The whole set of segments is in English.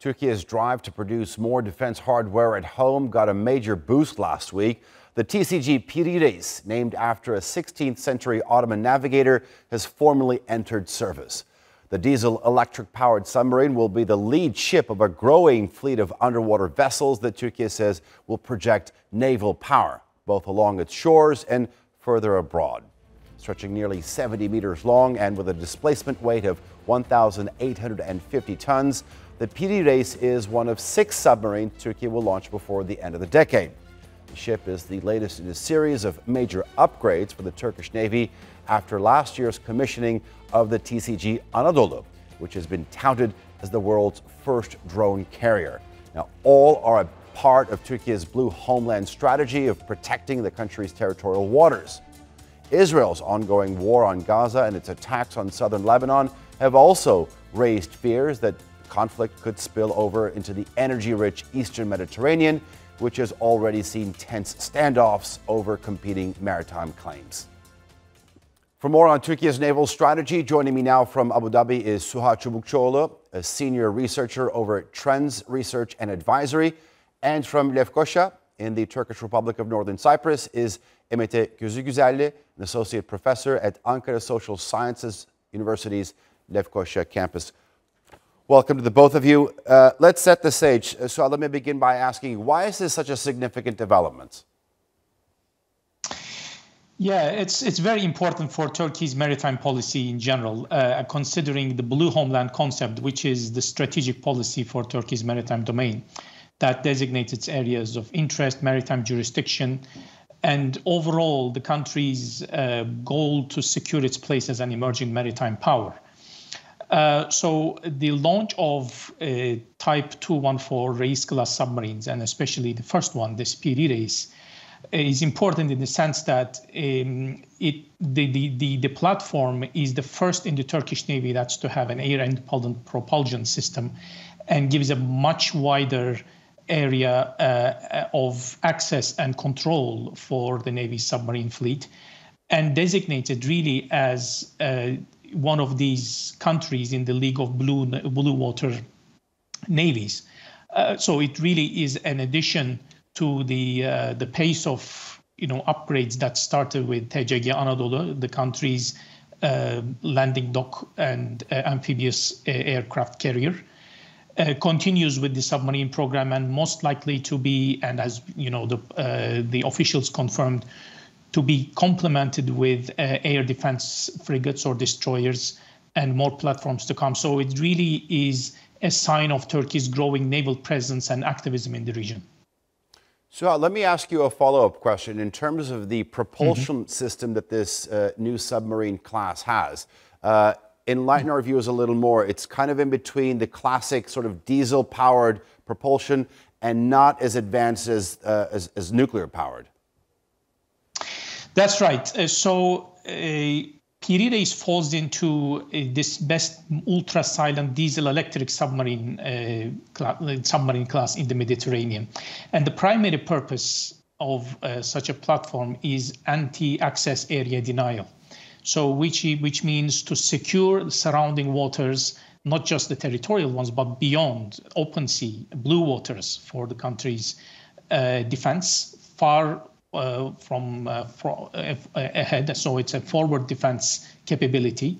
Turkey's drive to produce more defense hardware at home got a major boost last week. The TCG Piri Reis, named after a 16th century Ottoman navigator, has formally entered service. The diesel-electric powered submarine will be the lead ship of a growing fleet of underwater vessels that Turkey says will project naval power, both along its shores and further abroad. Stretching nearly 70 meters long and with a displacement weight of 1,850 tons, the Piri Reis is one of 6 submarines Turkey will launch before the end of the decade. The ship is the latest in a series of major upgrades for the Turkish Navy after last year's commissioning of the TCG Anadolu, which has been touted as the world's first drone carrier. Now, all are a part of Turkey's blue Homeland strategy of protecting the country's territorial waters. Israel's ongoing war on Gaza and its attacks on southern Lebanon have also raised fears that the conflict could spill over into the energy-rich eastern Mediterranean, which has already seen tense standoffs over competing maritime claims. For more on Turkey's naval strategy, joining me now from Abu Dhabi is Suha Çubukçuoğlu, a senior researcher over at Trends Research and Advisory, and from Lefkoşa in the Turkish Republic of Northern Cyprus is Emete Gözügüzelli, an associate professor at Ankara Social Sciences University's Lefkoşa campus. Welcome to the both of you. Let's set the stage. So let me begin by asking, why is this such a significant development? Yeah, it's very important for Turkey's maritime policy in general, considering the blue homeland concept, which is the strategic policy for Turkey's maritime domain that designates its areas of interest, maritime jurisdiction, and overall the country's goal to secure its place as an emerging maritime power. So the launch of Type 214 Reis-class submarines, and especially the first one, the Piri Reis, is important in the sense that the platform is the first in the Turkish Navy that's to have an air-independent propulsion system and gives a much wider area of access and control for the Navy's submarine fleet, and designated really as one of these countries in the League of Blue Water Navies. So it really is an addition to the pace of upgrades that started with TCG Anadolu, the country's landing dock and amphibious aircraft carrier. Continues with the submarine program, and most likely to be, and as you know, the officials confirmed, to be complemented with air defense frigates or destroyers and more platforms to come. So it really is a sign of Turkey's growing naval presence and activism in the region. So let me ask you a follow-up question. In terms of the propulsion system that this new submarine class has, enlighten our viewers a little more. It's kind of in between the classic sort of diesel-powered propulsion and not as advanced as nuclear-powered. That's right. So Piri Reis falls into this best ultra-silent diesel-electric submarine class in the Mediterranean. And the primary purpose of such a platform is anti-access area denial. So which means to secure the surrounding waters, not just the territorial ones, but beyond open sea, blue waters for the country's defense, far from ahead. So it's a forward defense capability.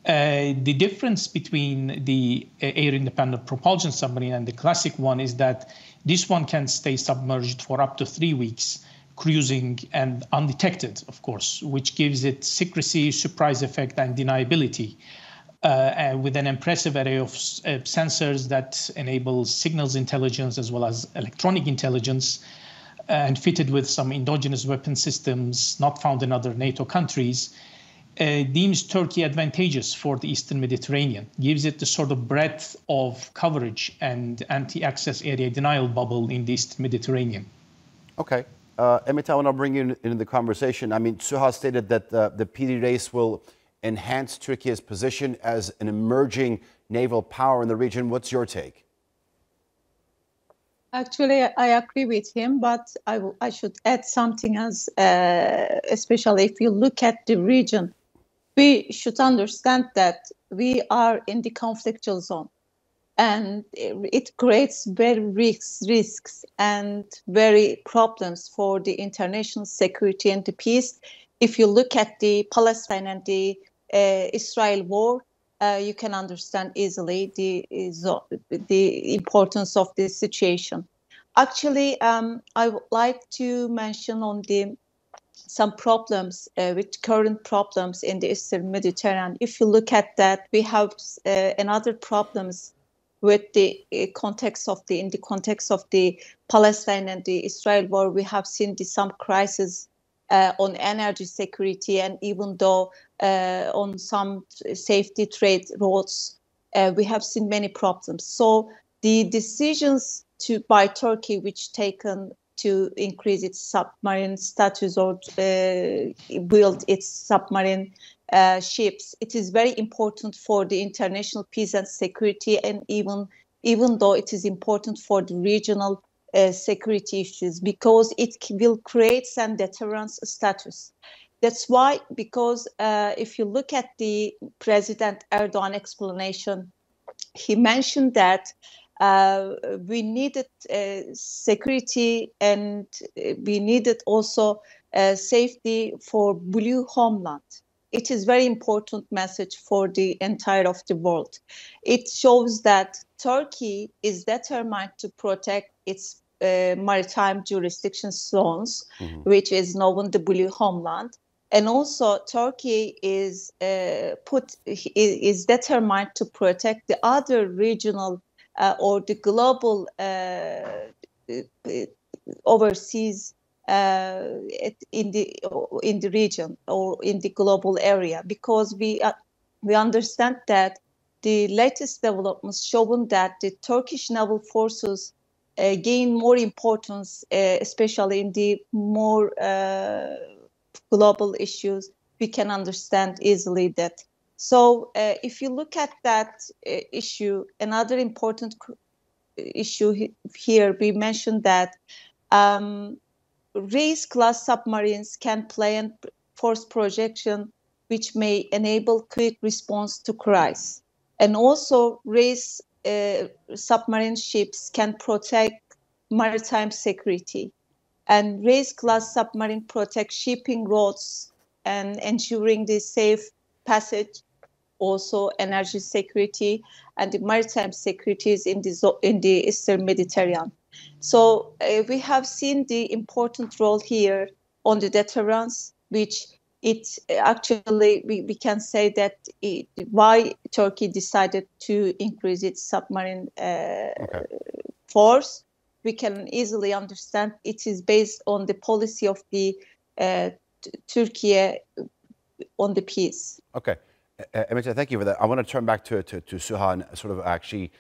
The difference between the air-independent propulsion submarine and the classic one is that this one can stay submerged for up to 3 weeks, cruising and undetected, of course, which gives it secrecy, surprise effect, and deniability, with an impressive array of sensors that enable signals intelligence as well as electronic intelligence, and fitted with some endogenous weapon systems not found in other NATO countries, deems Turkey advantageous for the Eastern Mediterranean, gives it the sort of breadth of coverage and anti-access area denial bubble in the Eastern Mediterranean. Okay. Emete, I want to bring you into the conversation. I mean, Suha stated that the Piri Reis will enhance Turkey's position as an emerging naval power in the region. What's your take? Actually, I agree with him, but I should add something else, especially if you look at the region. We should understand that we are in the conflictual zone. and it creates very risks and very problems for the international security and the peace. If you look at the Palestine and the Israel war, you can understand easily the importance of this situation. Actually, I would like to mention on some problems with current problems in the Eastern Mediterranean. If you look at that, we have another problems with the context of in the context of the Palestine and the Israel war. We have seen some crisis on energy security, and even though on some safety trade routes, we have seen many problems. So the decisions by Turkey, which taken to increase its submarine status or build its submarine ships, it is very important for the international peace and security, and even though it is important for the regional security issues, because it will create some deterrence status. That's why, because if you look at the President Erdogan explanation, he mentioned that we needed security, and we needed also safety for blue homeland. It is very important message for the entire of the world. It shows that Turkey is determined to protect its maritime jurisdiction zones, which is known the blue homeland. And also Turkey is determined to protect the other regional or the global overseas in the region or in the global area, because we understand that the latest developments showing that the Turkish naval forces gain more importance, especially in the more global issues. We can understand easily that. So if you look at that issue, another important issue here, we mentioned that Reis-class submarines can play a force projection, which may enable quick response to crisis. And also, Reis submarine ships can protect maritime security. And Reis-class submarine protect shipping routes and ensuring the safe passage, also energy security and the maritime securities in the Eastern Mediterranean. So we have seen the important role here on the deterrence, which it actually we can say that why Turkey decided to increase its submarine force. We can easily understand it is based on the policy of the Türkiye on the peace. Okay. Emine, thank you for that. I want to turn back to Suhan, sort of actually,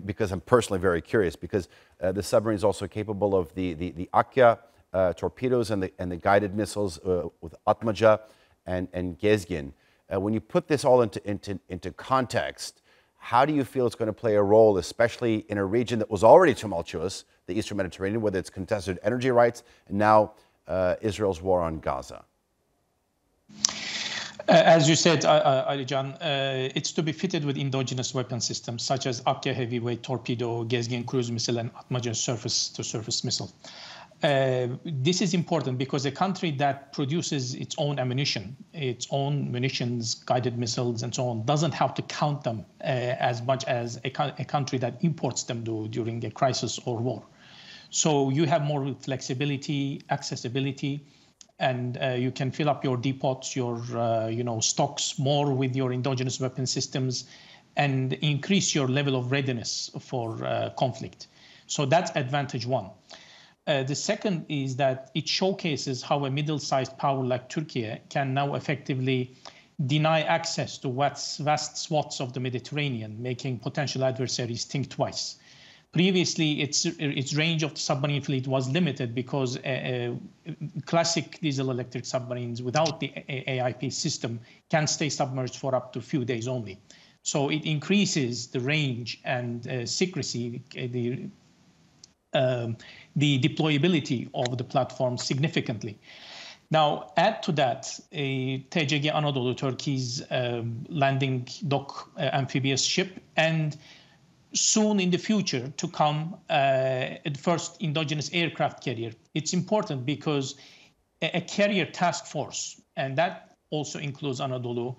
because I'm personally very curious, because the submarine is also capable of the Akya torpedoes and the guided missiles with Atmaca and Gezgin. When you put this all into context, how do you feel it's going to play a role, especially in a region that was already tumultuous, the Eastern Mediterranean, with its contested energy rights, and now Israel's war on Gaza? As you said, Alican, it's to be fitted with endogenous weapon systems such as Akya heavyweight torpedo, Gezgin cruise missile, and Atmaca surface-to-surface missile. This is important because a country that produces its own ammunition, its own munitions, guided missiles, and so on, doesn't have to count them as much as a country that imports them do during a crisis or war. So you have more flexibility, accessibility, and you can fill up your depots, your stocks more with your endogenous weapon systems, and increase your level of readiness for conflict. So that's advantage one. The second is that it showcases how a middle-sized power like Turkey can now effectively deny access to vast swaths of the Mediterranean, making potential adversaries think twice. Previously, its range of the submarine fleet was limited because classic diesel-electric submarines without the AIP system can stay submerged for up to a few days only. So it increases the range and secrecy, the deployability of the platform significantly. Now, add to that a TCG Anadolu, Turkey's landing dock amphibious ship, and soon in the future to come the first indigenous aircraft carrier. It's important because a carrier task force, and that also includes Anadolu,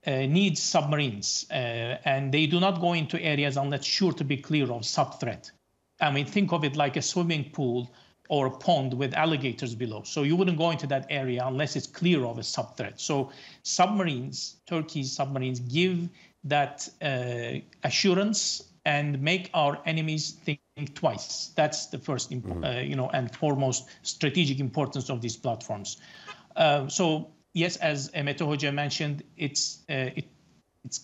needs submarines, and they do not go into areas unless sure to be clear of sub-threat. I mean, think of it like a swimming pool or a pond with alligators below. So you wouldn't go into that area unless it's clear of a sub-threat. So submarines, Turkey's submarines, give that assurance and make our enemies think twice. That's the first, and foremost strategic importance of these platforms. So yes, as Emete Hoca mentioned, it's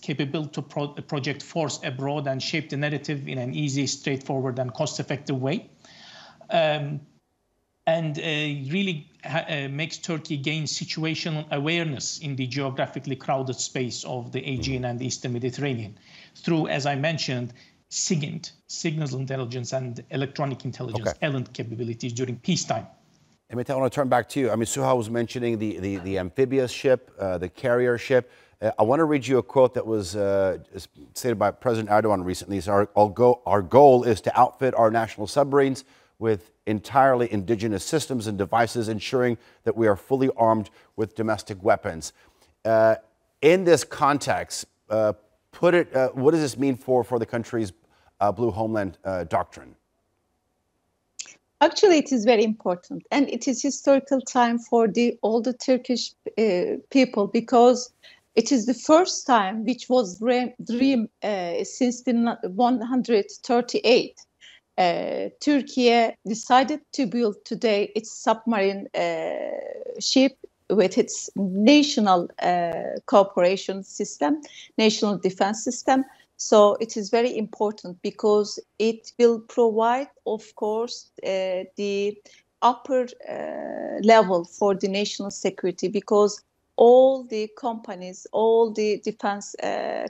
capable to project force abroad and shape the narrative in an easy, straightforward, and cost-effective way. And really makes Turkey gain situational awareness in the geographically crowded space of the Aegean and the Eastern Mediterranean through, as I mentioned, SIGINT, signals intelligence and electronic intelligence, ELINT capabilities during peacetime. Emete, I want to turn back to you. I mean, Suha was mentioning the amphibious ship, the carrier ship. I want to read you a quote that was stated by President Erdogan recently. Our goal is to outfit our national submarines with entirely indigenous systems and devices, ensuring that we are fully armed with domestic weapons. In this context, what does this mean for the country's Blue Homeland doctrine? Actually, it is very important, and it is historical time for all the Turkish people, because it is the first time which was dreamed since 138. Turkey decided to build today its submarine ship with its national cooperation system, national defense system. So it is very important because it will provide, of course, the upper level for the national security, because all the companies, all the defense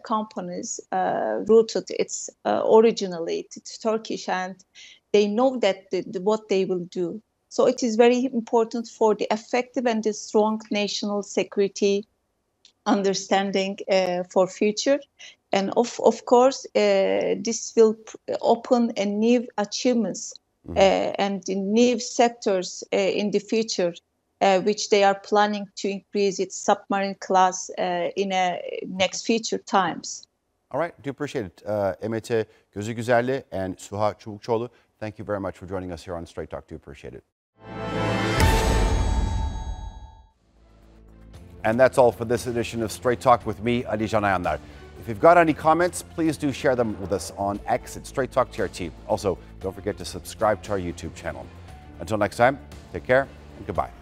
companies rooted its originally it's Turkish, and they know that what they will do. So it is very important for the effective and the strong national security understanding for future. And of course, this will open a new achievements and new sectors in the future, which they are planning to increase its submarine class in next future times. All right, do appreciate it. Emete Gözügüzerli and Suha Çubukçoğlu, thank you very much for joining us here on Straight Talk. Do appreciate it. And that's all for this edition of Straight Talk with me, Ali Can Ayanlar. If you've got any comments, please do share them with us on X at Straight Talk TRT. Also, don't forget to subscribe to our YouTube channel. Until next time, take care and goodbye.